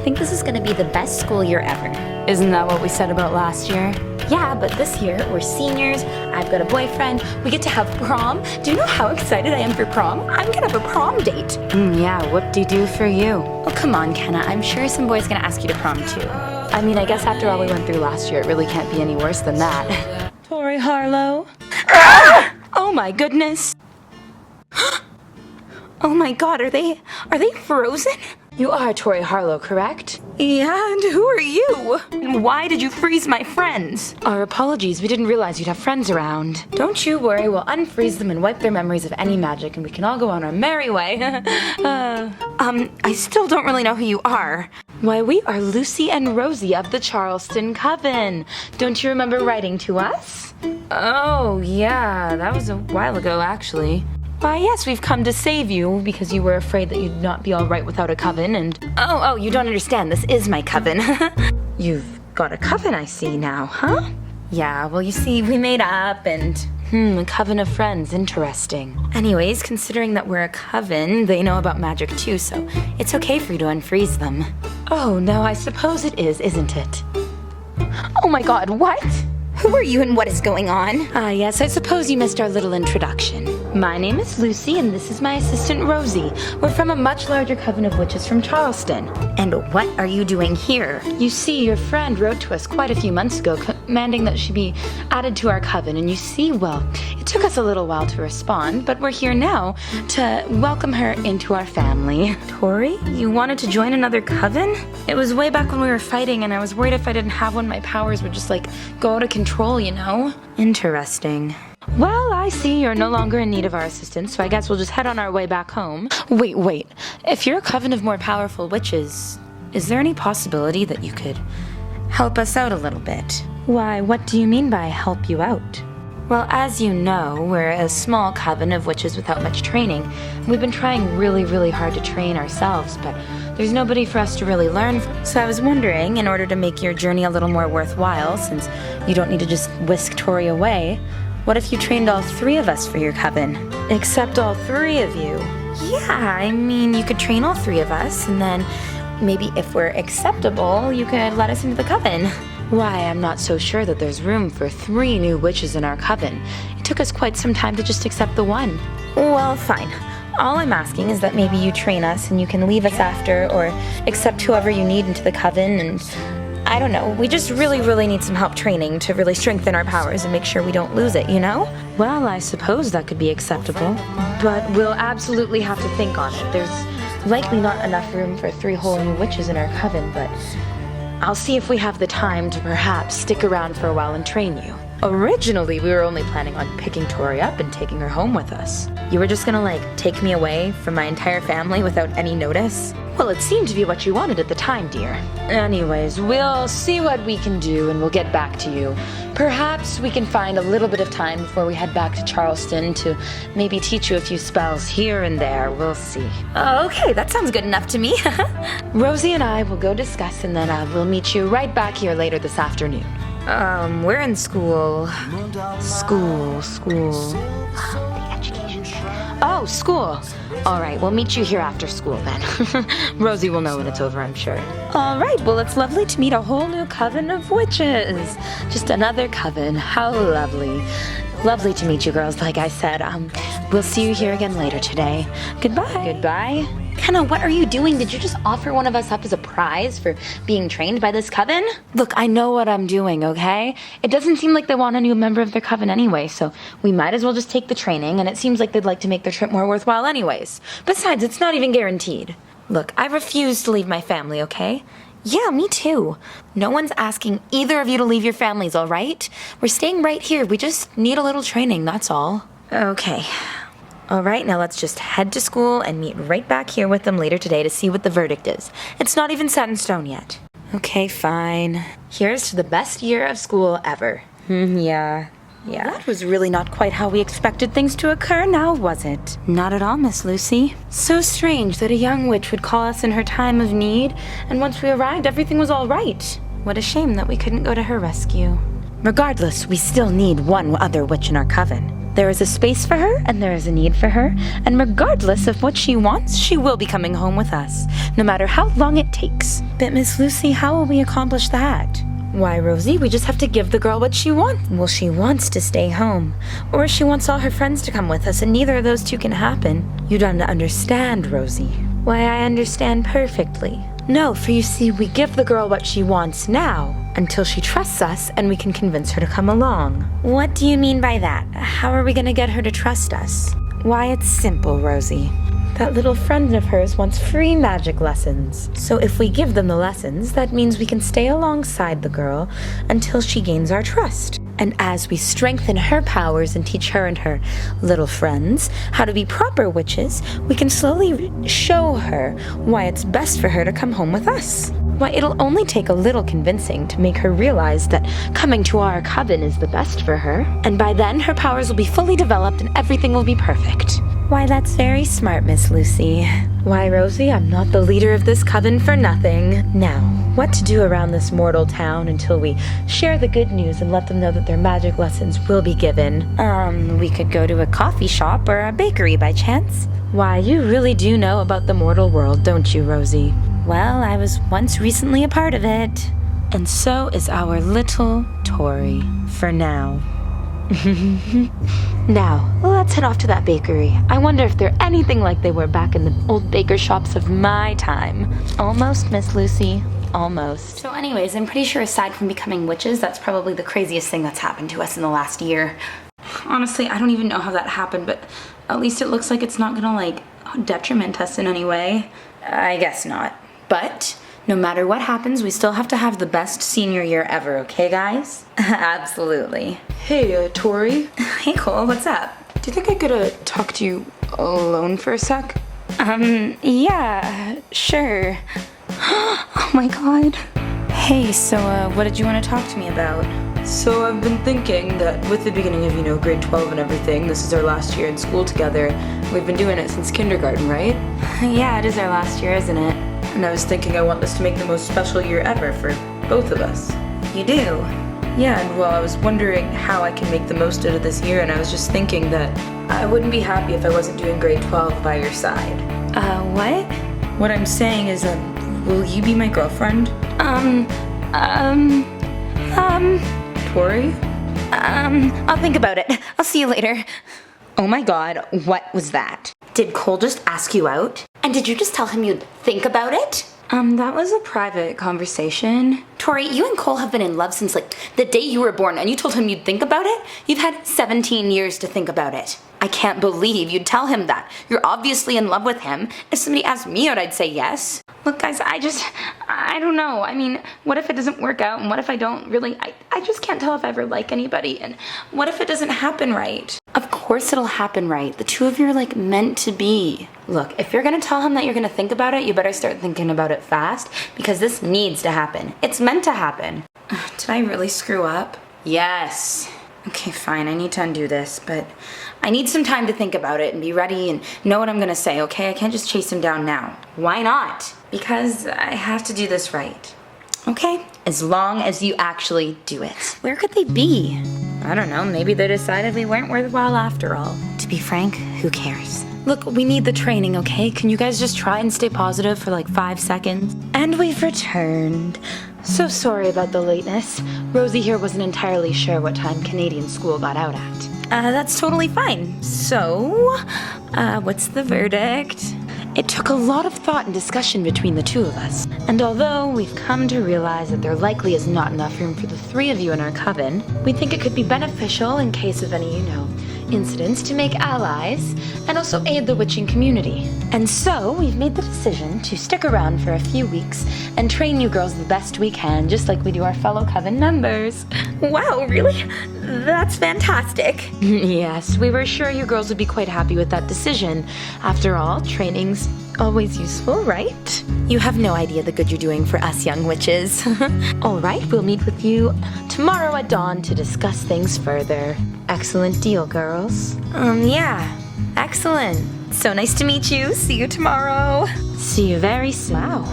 think this is gonna be the best school year ever. Isn't that what we said about last year? Yeah, but this year we're seniors, I've got a boyfriend, we get to have prom. Do you know how excited I am for prom? I'm gonna have a prom date. Yeah, whoop-de-doo for you. Oh, come on, Kenna. I'm sure some boy's gonna ask you to prom too. I mean, I guess after all we went through last year, it really can't be any worse than that. Tori Harlow? Oh my goodness! Oh my god, are they frozen? You are Tori Harlow, correct? Yeah, and who are you? And why did you freeze my friends? Our apologies, we didn't realize you'd have friends around. Don't you worry, we'll unfreeze them and wipe their memories of any magic and we can all go on our merry way. I still don't really know who you are. Why, we are Lucy and Rosie of the Charleston Coven. Don't you remember writing to us? Oh, yeah, that was a while ago, actually. Why, yes, we've come to save you because you were afraid that you'd not be all right without a coven and... Oh, you don't understand. This is my coven. You've got a coven, I see now, huh? Yeah, well, you see, we made up and... A coven of friends. Interesting. Anyways, considering that we're a coven, they know about magic too, so it's okay for you to unfreeze them. Oh, no, I suppose it is, isn't it? Oh my god, what? Who are you and what is going on? Yes, I suppose you missed our little introduction. My name is Lucy, and this is my assistant Rosie. We're from a much larger coven of witches from Charleston. And what are you doing here? You see, your friend wrote to us quite a few months ago, commanding that she be added to our coven, and you see, well, it took us a little while to respond, but we're here now to welcome her into our family. Tori, you wanted to join another coven? It was way back when we were fighting, and I was worried if I didn't have one, my powers would just, go out of control, you know? Interesting. Well, I see you're no longer in need of our assistance, so I guess we'll just head on our way back home. Wait. If you're a coven of more powerful witches, is there any possibility that you could Help us out a little bit. Why, what do you mean by help you out? Well, as you know, we're a small coven of witches without much training. We've been trying really hard to train ourselves, but there's nobody for us to really learn from. So I was wondering, in order to make your journey a little more worthwhile, since you don't need to just whisk Tori away, what if you trained all three of us for your coven? Except all three of you? Yeah, I mean, you could train all three of us, and then maybe if we're acceptable, you could let us into the coven. Why, I'm not so sure that there's room for 3 new witches in our coven. It took us quite some time to just accept the one. Well, fine. All I'm asking is that maybe you train us and you can leave us after, or accept whoever you need into the coven, and I don't know, we just really need some help training to really strengthen our powers and make sure we don't lose it, you know? Well, I suppose that could be acceptable, but we'll absolutely have to think on it. There's likely not enough room for 3 whole new witches in our coven, but I'll see if we have the time to perhaps stick around for a while and train you. Originally, we were only planning on picking Tori up and taking her home with us. You were just gonna, take me away from my entire family without any notice? Well, it seemed to be what you wanted at the time, dear. Anyways, we'll see what we can do and we'll get back to you. Perhaps we can find a little bit of time before we head back to Charleston to maybe teach you a few spells here and there. We'll see. Oh, okay, that sounds good enough to me. Rosie and I will go discuss and then we'll meet you right back here later this afternoon. We're in school. School. The education. Oh, school. All right, we'll meet you here after school then. Rosie will know when it's over, I'm sure. All right, well, it's lovely to meet a whole new coven of witches. Just another coven. How lovely. Lovely to meet you girls, like I said. We'll see you here again later today. Goodbye. Goodbye. Kenna, what are you doing? Did you just offer one of us up as a prize for being trained by this coven? Look, I know what I'm doing, okay? It doesn't seem like they want a new member of their coven anyway, so we might as well just take the training, and it seems like they'd like to make their trip more worthwhile anyways. Besides, it's not even guaranteed. Look, I refuse to leave my family, okay? Yeah, me too. No one's asking either of you to leave your families, all right? We're staying right here. We just need a little training, that's all. Okay. All right, now let's just head to school and meet right back here with them later today to see what the verdict is. It's not even set in stone yet. Okay, fine. Here's to the best year of school ever. Yeah. That was really not quite how we expected things to occur, now was it? Not at all, Miss Lucy. So strange that a young witch would call us in her time of need, and once we arrived, everything was all right. What a shame that we couldn't go to her rescue. Regardless, we still need one other witch in our coven. There is a space for her, and there is a need for her, and regardless of what she wants, she will be coming home with us, no matter how long it takes. But Miss Lucy, how will we accomplish that? Why, Rosie, we just have to give the girl what she wants. Well, she wants to stay home. Or she wants all her friends to come with us, and neither of those two can happen. You don't understand, Rosie. Why, I understand perfectly. No, for you see, we give the girl what she wants now, until she trusts us and we can convince her to come along. What do you mean by that? How are we going to get her to trust us? Why, it's simple, Rosie. That little friend of hers wants free magic lessons. So if we give them the lessons, that means we can stay alongside the girl until she gains our trust. And as we strengthen her powers and teach her and her little friends how to be proper witches, we can slowly show her why it's best for her to come home with us. Why, it'll only take a little convincing to make her realize that coming to our coven is the best for her. And by then, her powers will be fully developed and everything will be perfect. Why, that's very smart, Miss Lucy. Why, Rosie, I'm not the leader of this coven for nothing. Now, what to do around this mortal town until we share the good news and let them know that their magic lessons will be given? We could go to a coffee shop or a bakery by chance. Why, you really do know about the mortal world, don't you, Rosie? Well, I was once recently a part of it. And so is our little Tori, for now. Now, let's head off to that bakery. I wonder if they're anything like they were back in the old baker shops of my time. Almost, Miss Lucy. Almost. So anyways, I'm pretty sure aside from becoming witches, that's probably the craziest thing that's happened to us in the last year. Honestly, I don't even know how that happened, but at least it looks like it's not gonna, detriment us in any way. I guess not. But no matter what happens, we still have to have the best senior year ever, okay, guys? Absolutely. Hey, Tori. Hey, Cole, what's up? Do you think I could talk to you alone for a sec? Yeah, sure. Oh my god. Hey, so, what did you want to talk to me about? So I've been thinking that with the beginning of, grade 12 and everything, this is our last year in school together. We've been doing it since kindergarten, right? Yeah, it is our last year, isn't it? And I was thinking I want this to make the most special year ever for both of us. You do? Yeah, and well, I was wondering how I can make the most out of this year, and I was just thinking that I wouldn't be happy if I wasn't doing grade 12 by your side. What? What I'm saying is, will you be my girlfriend? Tori? I'll think about it. I'll see you later. Oh my god, what was that? Did Cole just ask you out? And did you just tell him you'd think about it? That was a private conversation. Tori, you and Cole have been in love since, the day you were born, and you told him you'd think about it? You've had 17 years to think about it. I can't believe you'd tell him that. You're obviously in love with him. If somebody asked me out, I'd say yes. Look, guys, I don't know. I mean, what if it doesn't work out, and what if I don't really, I just can't tell if I ever like anybody, and what if it doesn't happen right? Of course it'll happen right. The two of you are, meant to be. Look, if you're gonna tell him that you're gonna think about it, you better start thinking about it fast, because this needs to happen. It's meant to happen. Did I really screw up? Yes. Okay, fine, I need to undo this, but I need some time to think about it and be ready and know what I'm gonna say, okay? I can't just chase him down now. Why not? Because I have to do this right. Okay, as long as you actually do it. Where could they be? I don't know, maybe they decided we weren't worthwhile after all. To be frank, who cares? Look, we need the training, okay? Can you guys just try and stay positive for 5 seconds? And we've returned. So sorry about the lateness. Rosie here wasn't entirely sure what time Canadian school got out at. That's totally fine. So, what's the verdict? It took a lot of thought and discussion between the two of us. And although we've come to realize that there likely is not enough room for the three of you in our coven, we think it could be beneficial in case of any, incidents to make allies and also aid the witching community. And so we've made the decision to stick around for a few weeks and train you girls the best we can, just like we do our fellow coven members. Wow, really? That's fantastic. Yes, we were sure you girls would be quite happy with that decision. After all, training's always useful, right? You have no idea the good you're doing for us young witches. All right, we'll meet with you tomorrow at dawn to discuss things further. Excellent deal, girls. Yeah. Excellent. So nice to meet you. See you tomorrow. See you very soon. Wow.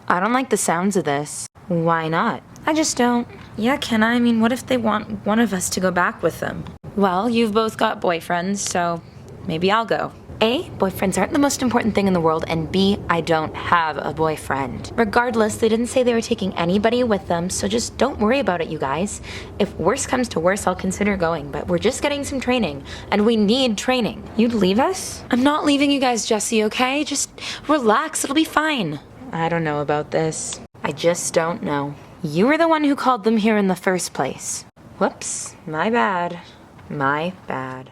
I don't like the sounds of this. Why not? I just don't. Yeah, Kenna, what if they want one of us to go back with them? Well, you've both got boyfriends, so maybe I'll go. A, boyfriends aren't the most important thing in the world, and B, I don't have a boyfriend. Regardless, they didn't say they were taking anybody with them, so just don't worry about it, you guys. If worse comes to worse, I'll consider going, but we're just getting some training, and we need training. You'd leave us? I'm not leaving you guys, Jesse, okay? Just relax, it'll be fine. I don't know about this. I just don't know. You were the one who called them here in the first place. Whoops, my bad. My bad.